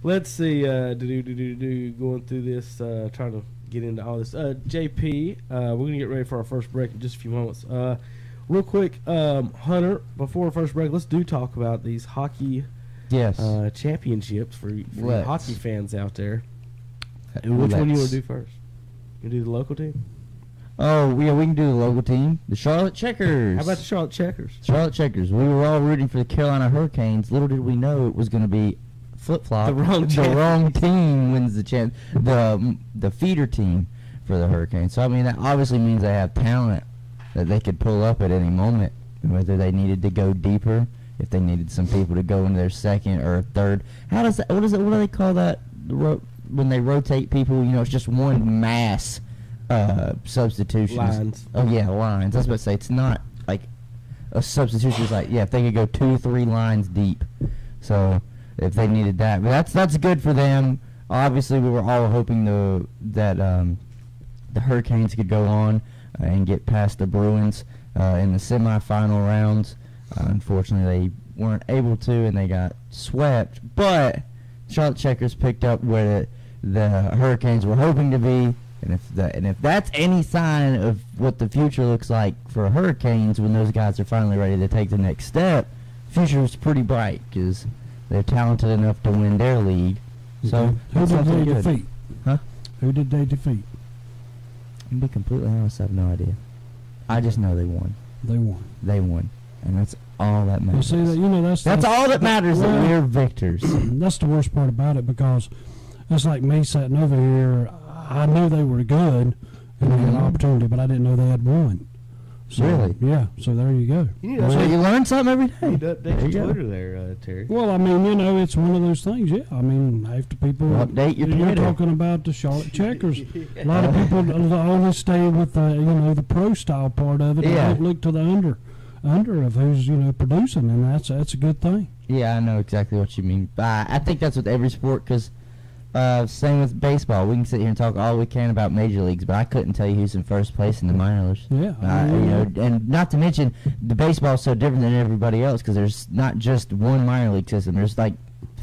Let's see. Going through this, trying to get into all this. JP, we're going to get ready for our first break in just a few moments. Real quick, Hunter, before our first break, let's talk about these hockey championships for hockey fans out there. And which one do you want to do first? You do the local team? Oh, yeah, we can do the local team. The Charlotte Checkers. How about the Charlotte Checkers? Charlotte Checkers. We were all rooting for the Carolina Hurricanes. Little did we know it was going to be flip-flop. The wrong team wins the feeder team for the Hurricanes. So, I mean, that obviously means they have talent that they could pull up at any moment, whether they needed to go deeper, if they needed some people to go into their second or third. What do they call that when they rotate people? You know, it's just one mass substitutions. Lines. Oh, yeah, lines. I was about to say, it's not like a substitution. It's like, if they could go 2 or 3 lines deep. So, if they needed that. But that's good for them. Obviously, we were all hoping that the Hurricanes could go on and get past the Bruins in the semifinal rounds. Unfortunately, they weren't able to, and they got swept. But Charlotte Checkers picked up where the Hurricanes were hoping to be. And if that's any sign of what the future looks like for Hurricanes when those guys are finally ready to take the next step, the future is pretty bright because they're talented enough to win their league. So who did they defeat? Huh? Who did they defeat? To be completely honest, I have no idea. I just know they won. They won. And that's all that matters. You see, that's all that matters, that we're victors. That's the worst part about it, because it's like me sitting over here. I knew they were good and they had an opportunity, but I didn't know they had won. So, really? Yeah, so there you go. You learn something every day. You update your Twitter there, Terry. Well, I mean, it's one of those things, yeah. I mean, half the people... Update your Twitter. You're talking about the Charlotte Checkers. A lot of people only stay with the pro-style part of it and don't look to the under of who's, producing, and that's a good thing. Yeah, I know exactly what you mean. I think that's with every sport, because... same with baseball. We can sit here and talk all we can about major leagues, but I couldn't tell you who's in first place in the minors. Yeah, and not to mention the baseball is so different than everybody else because there's not just one minor league system. There's like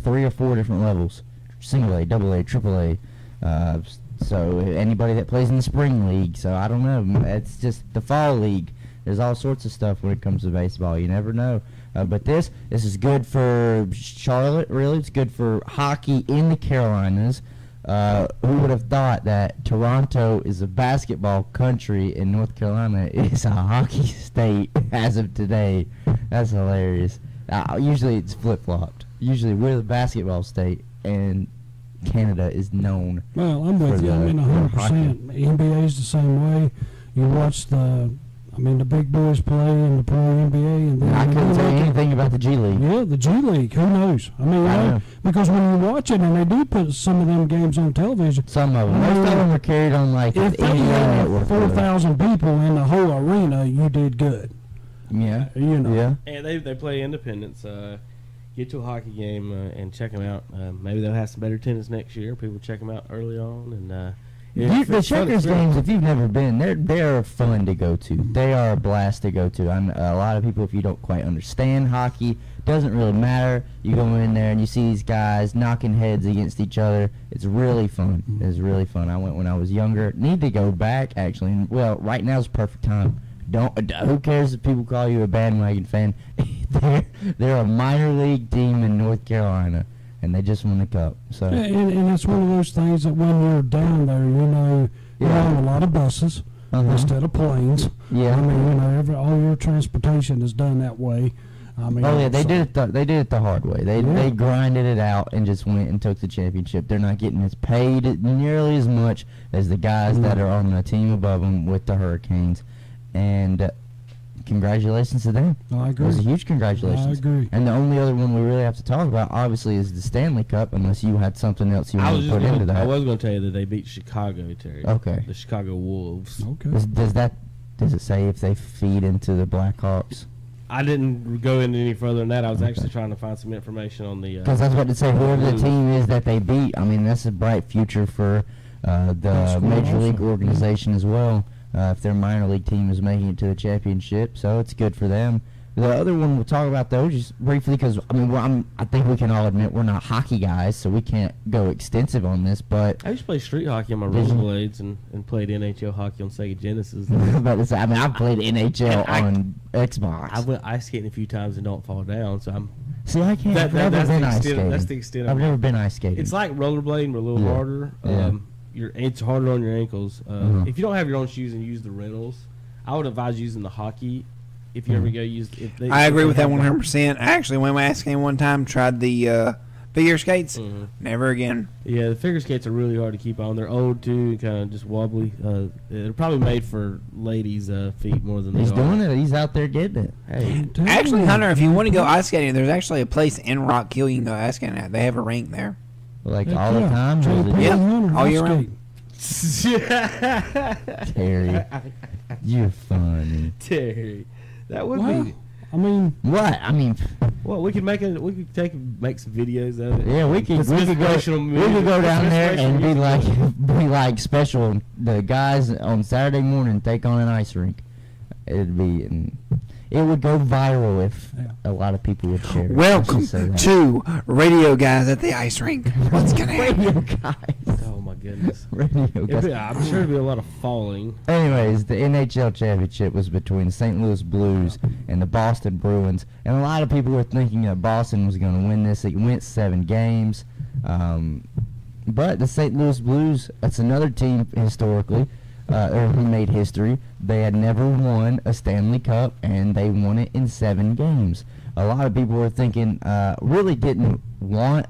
3 or 4 different levels: single A, double A, triple A. So anybody that plays in the spring league. So I don't know. It's just the fall league. There's all sorts of stuff when it comes to baseball. You never know. But this is good for Charlotte, really. It's good for hockey in the Carolinas. Who would have thought that Toronto is a basketball country and North Carolina is a hockey state as of today? That's hilarious. Usually it's flip-flopped. Usually we're the basketball state and Canada is known. Well, I'm with you. I mean, 100%. NBA is the same way. You watch the big boys play in the pro NBA, and then I couldn't tell you anything about the G League. Yeah, the G League. Who knows? I mean, because when you watch it, and they do put some of them games on television. Some of them. Most of them are carried on like if the they NBA had 4,000 people in the whole arena, you did good. Yeah. Yeah. And they play independence. Get to a hockey game and check them out. Maybe they'll have some better tennis next year. People check them out early on, and. The Checkers games, if you've never been, they're fun to go to. They are a blast to go to. A lot of people, if you don't quite understand hockey, doesn't really matter. You go in there and you see these guys knocking heads against each other. It's really fun. It's really fun. I went when I was younger. Need to go back, actually. Well, right now is the perfect time. Who cares if people call you a bandwagon fan? They're a minor league team in North Carolina. And they just won the cup. So and it's one of those things that when you're down there, you're on a lot of buses instead of planes. Yeah. I mean, all your transportation is done that way. I mean, they did it the hard way. They grinded it out and just went and took the championship. They're not getting as paid nearly as much as the guys that are on the team above them with the Hurricanes. And congratulations to them. I agree. It was a huge congratulations. I agree. And the only other one we really have to talk about, obviously, is the Stanley Cup, unless you had something else you wanted to put into that. I was going to tell you that they beat Chicago, Terry. Okay. The Chicago Wolves. Okay. Does it say if they feed into the Blackhawks? I didn't go into any further than that. I was actually trying to find some information on the... Because I was about to say, whoever the team is that they beat, I mean, that's a bright future for the Major League organization as well. If their minor league team is making it to the championship, so it's good for them. The other one we'll talk about though, just briefly, because I mean, I think we can all admit we're not hockey guys, so we can't go extensive on this. But I used to play street hockey on my rollerblades and played NHL hockey on Sega Genesis. About to say, I mean, I've played NHL on Xbox. I went ice skating a few times and don't fall down, so I'm. See, I can't. I've never been ice skating. That's the extent. I've never been ice skating. It's like rollerblading, but a little harder. It's harder on your ankles. If you don't have your own shoes and use the rentals, I would advise using the hockey. If you ever go use, I agree with that 100%. I actually went ice skating one time, tried the figure skates. Never again. Yeah, the figure skates are really hard to keep on. They're old too, kind of just wobbly. They're probably made for ladies' feet more than he's doing it. He's out there getting it. Hey, actually, Hunter, if you want to go ice skating, there's actually a place in Rock Hill you can go ice skating at. They have a rink there. Like all the time? Yeah, all year round. Terry, you're funny. Terry, that would be. I mean, what? I mean, well, we could make some videos of it. Yeah, we could go down there and be like special. The guys on Saturday morning take on an ice rink. It would go viral if a lot of people would share it. Welcome to Radio Guys at the Ice Rink. What's gonna happen? Radio Guys. Oh my goodness. Radio Guys. I'm sure there'd be a lot of falling. Anyways, the NHL championship was between the St. Louis Blues and the Boston Bruins, and a lot of people were thinking that Boston was going to win this. It went 7 games, but the St. Louis Blues, that's another team historically. Who made history. They had never won a Stanley Cup, and they won it in 7 games. A lot of people were thinking, really didn't want,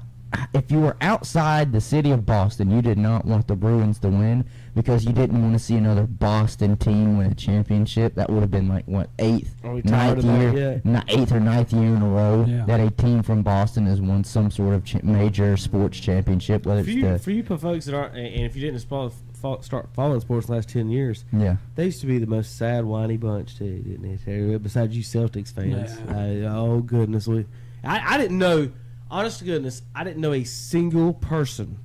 if you were outside the city of Boston, you did not want the Bruins to win because you didn't want to see another Boston team win a championship. That would have been like, what, 8th or 9th year in a row that a team from Boston has won some sort of major sports championship. Whether for you folks that aren't, and if you didn't start following sports the last 10 years, they used to be the most sad, whiny bunch too, didn't they, Terry? Besides you Celtics fans. Oh goodness, I didn't know. Honest to goodness, I didn't know a single person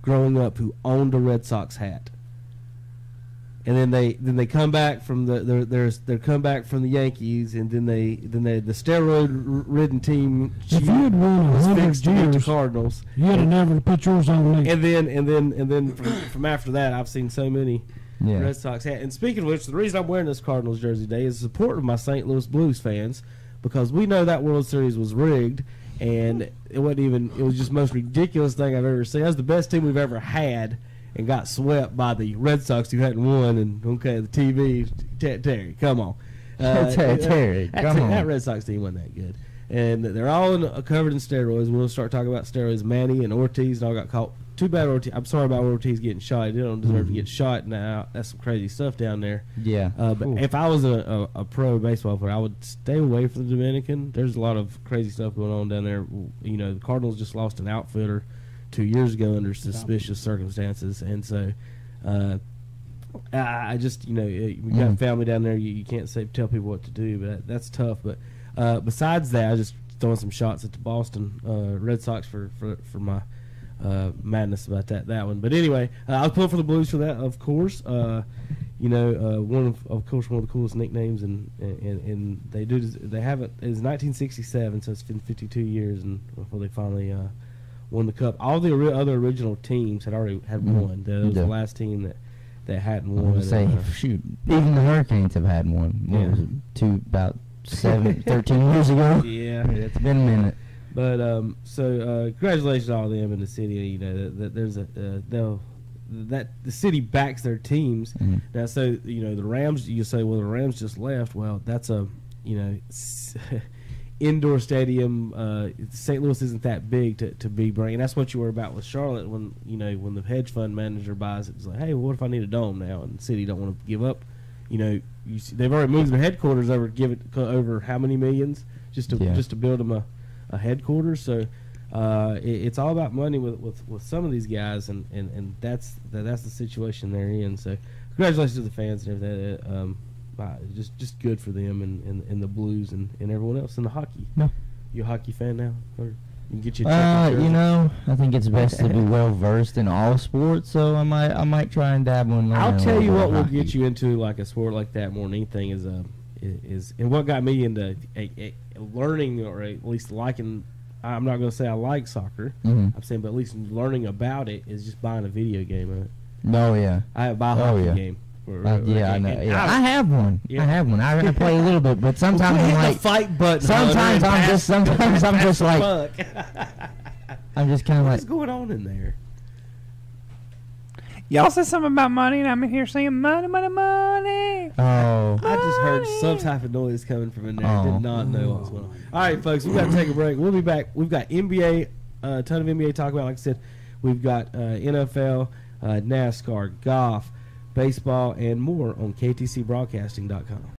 growing up who owned a Red Sox hat. And then they come back from they come back from the Yankees, and then the steroid-ridden team. If you had won 100 years, Cardinals, you would have never put yours on me. And then from after that, I've seen so many Red Sox hats. And speaking of which, the reason I'm wearing this Cardinals jersey today is support of my St. Louis Blues fans, because we know that World Series was rigged. And it was just the most ridiculous thing I've ever seen. That was the best team we've ever had, and got swept by the Red Sox who hadn't won. And the TV, Terry, come on, Terry, come on. That Red Sox team wasn't that good, and they're all covered in steroids. We'll start talking about steroids. Manny and Ortiz and all got caught. Too bad Ortiz. I'm sorry about Ortiz getting shot. He don't deserve to get shot now. That's some crazy stuff down there. Yeah. But if I was a pro baseball player, I would stay away from the Dominican. There's a lot of crazy stuff going on down there. The Cardinals just lost an outfitter 2 years ago under suspicious circumstances, and so I just we got family down there. You can't tell people what to do, but that's tough. But besides that, I just throwing some shots at the Boston Red Sox for my madness about that one. But anyway, I was pulling for the Blues for that, of course. One of the coolest nicknames, and they have it. It's 1967, so it's been 52 years, and before they finally won the cup. All the other original teams had already won. That was the last team that hadn't won. Even the Hurricanes have had one. What was it, about 13 years ago? Yeah, it's been a minute. But congratulations to all of them in the city. That there's that the city backs their teams. Now, so the Rams. You say, well, the Rams just left. Well, that's a indoor stadium. St. Louis isn't that big to be bringing. That's what you were about with Charlotte when when the hedge fund manager buys it. It's like, hey, well, what if I need a dome now? And the city don't want to give up. They've already moved their headquarters over. Give it over how many millions just to build them a headquarters. So it's all about money with some of these guys, and that's the situation they're in. So congratulations to the fans and everything. Just good for them and the Blues and everyone else in the hockey. No. You a hockey fan now? Or you can get you a I think it's best to be well versed in all sports, so I might try and dabble in. I'll tell you what will get you into like a sport like that more than anything is and what got me into learning, or at least liking. I'm not going to say I like soccer. Mm-hmm. I'm saying, but at least learning about it is just buying a video game of it. Oh yeah. I buy a hockey game. Yeah, I know. Yeah. I have one. Yeah. I have one. I play a little bit, but sometimes I'm like the fight button. Sometimes I'm just like I'm just kind of like, what's going on in there? Y'all said something about money, and I'm in here saying money, money, money. oh. I just heard some type of noise coming from in there. I Oh. did not know what was going on. All right, folks, we've got to take a break. We'll be back. We've got NBA, a ton of NBA to talk about. Like I said, we've got NFL, NASCAR, golf, baseball, and more on KTCBroadcasting.com.